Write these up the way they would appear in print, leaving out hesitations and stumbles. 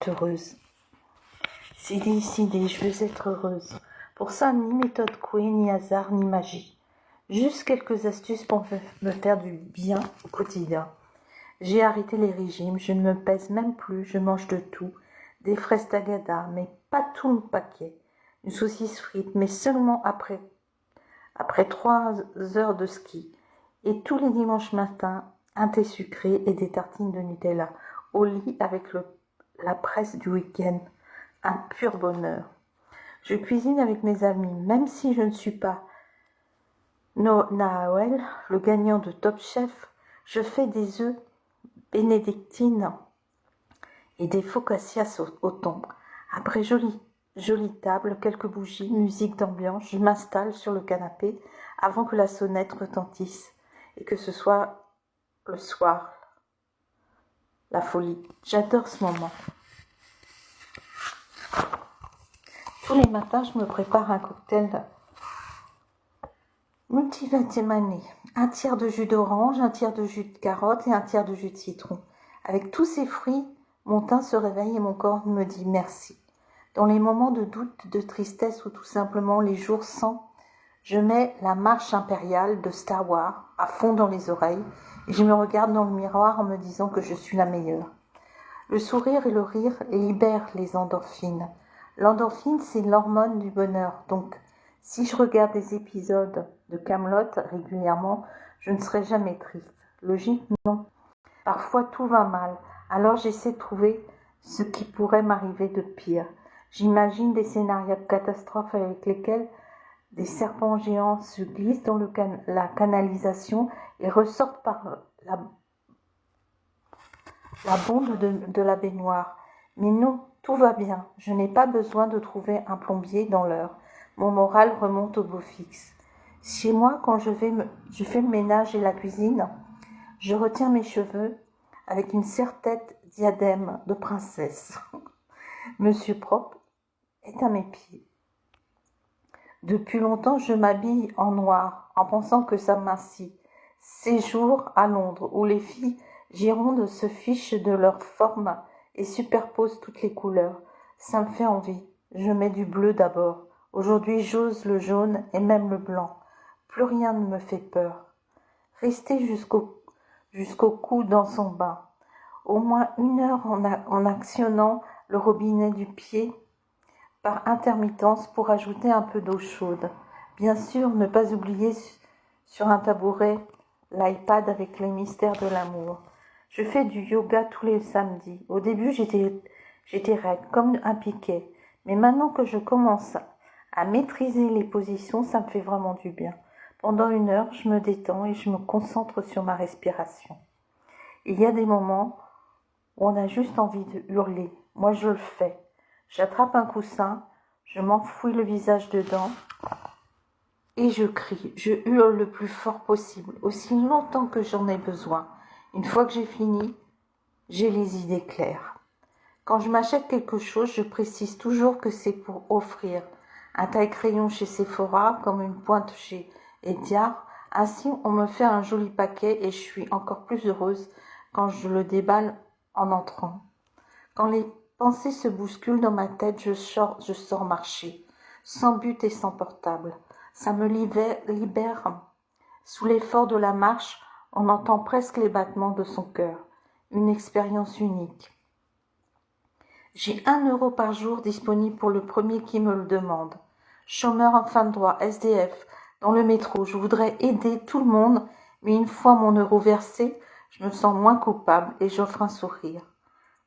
être heureuse. Sidi, je veux être heureuse. Pour ça, ni méthode Coué, ni hasard, ni magie. Juste quelques astuces pour me faire du bien au quotidien. J'ai arrêté les régimes, je ne me pèse même plus, je mange de tout. Des fraises tagada, mais pas tout le paquet. Une saucisse frite, mais seulement après 3 heures de ski. Et tous les dimanches matins, un thé sucré et des tartines de Nutella. Au lit avec la presse du week-end. Un pur bonheur. Je cuisine avec mes amis, même si je ne suis pas Naël, le gagnant de Top Chef. Je fais des œufs bénédictines et des focaccias au thon. Après jolie table, quelques bougies, musique d'ambiance, je m'installe sur le canapé avant que la sonnette retentisse et que ce soit le soir. La folie. J'adore ce moment. Tous les matins, je me prépare un cocktail multivitaminique. Un tiers de jus d'orange, un tiers de jus de carotte et un tiers de jus de citron. Avec tous ces fruits, mon teint se réveille et mon corps me dit merci. Dans les moments de doute, de tristesse ou tout simplement les jours sans, je mets la marche impériale de Star Wars à fond dans les oreilles et je me regarde dans le miroir en me disant que je suis la meilleure. Le sourire et le rire libèrent les endorphines. L'endorphine, c'est l'hormone du bonheur. Donc, si je regarde des épisodes de Kaamelott régulièrement, je ne serai jamais triste. Logique, non. Parfois, tout va mal. Alors, j'essaie de trouver ce qui pourrait m'arriver de pire. J'imagine des scénarios de catastrophes avec lesquels des serpents géants se glissent dans la canalisation et ressortent par la bonde de la baignoire. Mais non, tout va bien. Je n'ai pas besoin de trouver un plombier dans l'heure. Mon moral remonte au beau fixe. Chez moi, quand je fais le ménage et la cuisine, je retiens mes cheveux avec une serre-tête diadème de princesse. Monsieur Propre est à mes pieds. Depuis longtemps, je m'habille en noir, en pensant que ça m'incite. Séjour à Londres, où les filles girondes se fichent de leur forme et superposent toutes les couleurs. Ça me fait envie. Je mets du bleu d'abord. Aujourd'hui, j'ose le jaune et même le blanc. Plus rien ne me fait peur. Rester jusqu'au cou dans son bain. Au moins 1 heure en actionnant le robinet du pied par intermittence pour ajouter un peu d'eau chaude. Bien sûr, ne pas oublier sur un tabouret l'iPad avec les mystères de l'amour. Je fais du yoga tous les samedis. Au début, j'étais raide, comme un piquet. Mais maintenant que je commence à maîtriser les positions, ça me fait vraiment du bien. Pendant 1 heure, je me détends et je me concentre sur ma respiration. Il y a des moments où on a juste envie de hurler. Moi, je le fais. J'attrape un coussin, je m'enfouis le visage dedans et je crie. Je hurle le plus fort possible, aussi longtemps que j'en ai besoin. Une fois que j'ai fini, j'ai les idées claires. Quand je m'achète quelque chose, je précise toujours que c'est pour offrir. Un taille-crayon chez Sephora, comme une pointe chez Ediard. Ainsi, on me fait un joli paquet et je suis encore plus heureuse quand je le déballe en entrant. Quand les pensées se bousculent dans ma tête, je sors marcher, sans but et sans portable. Ça me libère. Sous l'effort de la marche, on entend presque les battements de son cœur. Une expérience unique. J'ai 1 euro par jour disponible pour le premier qui me le demande. Chômeur en fin de droit, SDF, dans le métro. Je voudrais aider tout le monde, mais une fois mon euro versé, je me sens moins coupable et j'offre un sourire.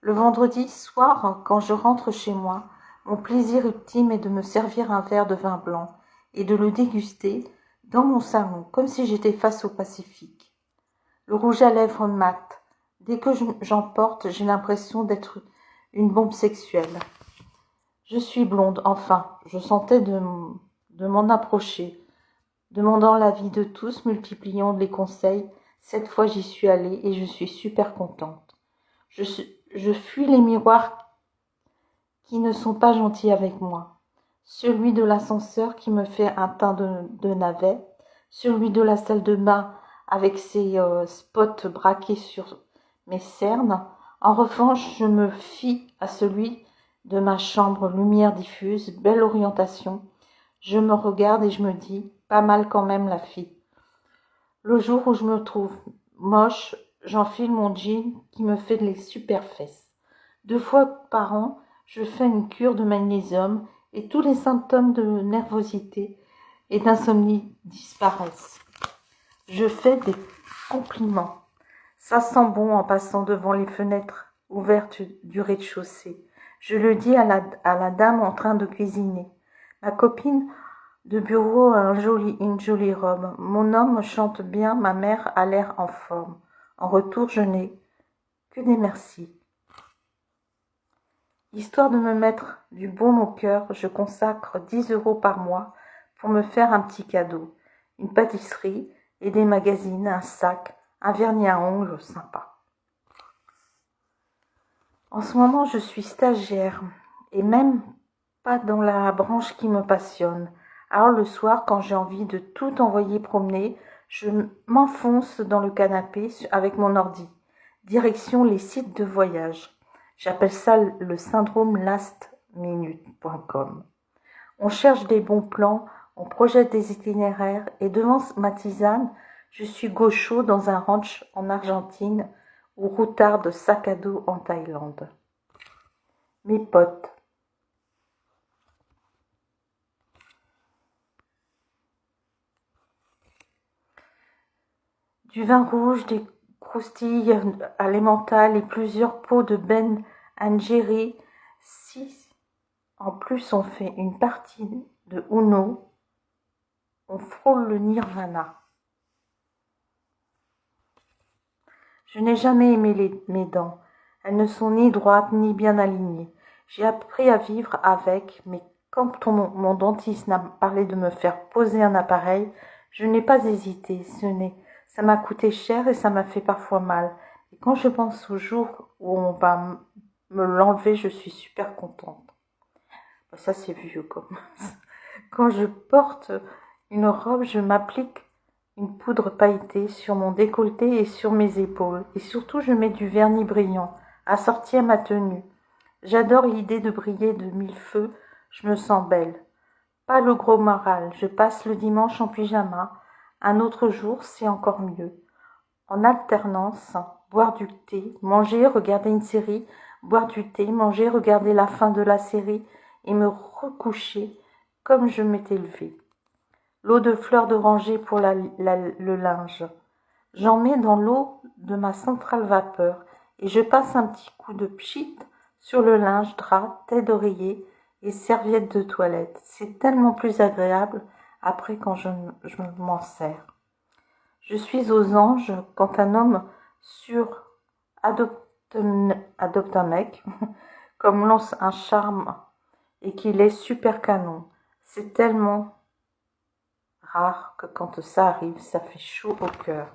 Le vendredi soir, quand je rentre chez moi, mon plaisir ultime est de me servir un verre de vin blanc et de le déguster dans mon salon, comme si j'étais face au Pacifique. Le rouge à lèvres mat. Dès que j'en porte, j'ai l'impression d'être une bombe sexuelle. Je suis blonde, enfin, je sentais de m'en approcher. Demandant l'avis de tous, multipliant les conseils, cette fois j'y suis allée et je suis super contente. Je fuis les miroirs qui ne sont pas gentils avec moi. Celui de l'ascenseur qui me fait un teint de navet, celui de la salle de bain avec ses spots braqués sur mes cernes, En revanche, je me fie à celui de ma chambre, lumière diffuse, belle orientation. Je me regarde et je me dis, pas mal quand même la fille. Le jour où je me trouve moche, j'enfile mon jean qui me fait les super fesses. 2 fois par an, je fais une cure de magnésium et tous les symptômes de nervosité et d'insomnie disparaissent. Je fais des compliments. Ça sent bon en passant devant les fenêtres ouvertes du rez-de-chaussée. Je le dis à la dame en train de cuisiner. Ma copine de bureau a une jolie robe. Mon homme chante bien, ma mère a l'air en forme. En retour, je n'ai que des merci. Histoire de me mettre du baume au cœur, je consacre 10 € par mois pour me faire un petit cadeau. Une pâtisserie et des magazines, un sac, un vernis à ongles sympa. En ce moment, je suis stagiaire et même pas dans la branche qui me passionne. Alors le soir, quand j'ai envie de tout envoyer promener, je m'enfonce dans le canapé avec mon ordi. Direction les sites de voyage. J'appelle ça le syndrome lastminute.com. On cherche des bons plans, on projette des itinéraires et devant ma tisane, je suis gaucho dans un ranch en Argentine ou routard de sac à dos en Thaïlande. Mes potes. Du vin rouge, des croustilles à l'emmental et plusieurs pots de Ben and Jerry. Si en plus on fait une partie de Uno, on frôle le nirvana. Je n'ai jamais aimé mes dents. Elles ne sont ni droites ni bien alignées. J'ai appris à vivre avec, mais quand mon dentiste m'a parlé de me faire poser un appareil, je n'ai pas hésité. Ça m'a coûté cher et ça m'a fait parfois mal. Et quand je pense au jour où on va me l'enlever, je suis super contente. Ça, c'est vieux comme. Quand je porte une robe, je m'applique une poudre pailletée sur mon décolleté et sur mes épaules. Et surtout, je mets du vernis brillant, assorti à ma tenue. J'adore l'idée de briller de 1000 feux, je me sens belle. Pas le gros moral, je passe le dimanche en pyjama. Un autre jour, c'est encore mieux. En alternance, boire du thé, manger, regarder une série, boire du thé, manger, regarder la fin de la série et me recoucher comme je m'étais levée. L'eau de fleurs d'oranger pour le linge. J'en mets dans l'eau de ma centrale vapeur et je passe un petit coup de pchit sur le linge, drap, tête d'oreiller et serviette de toilette. C'est tellement plus agréable après quand je m'en sers. Je suis aux anges quand un homme sur adopte un mec, comme lance un charme et qu'il est super canon. C'est tellement rare que quand ça arrive, ça fait chaud au cœur.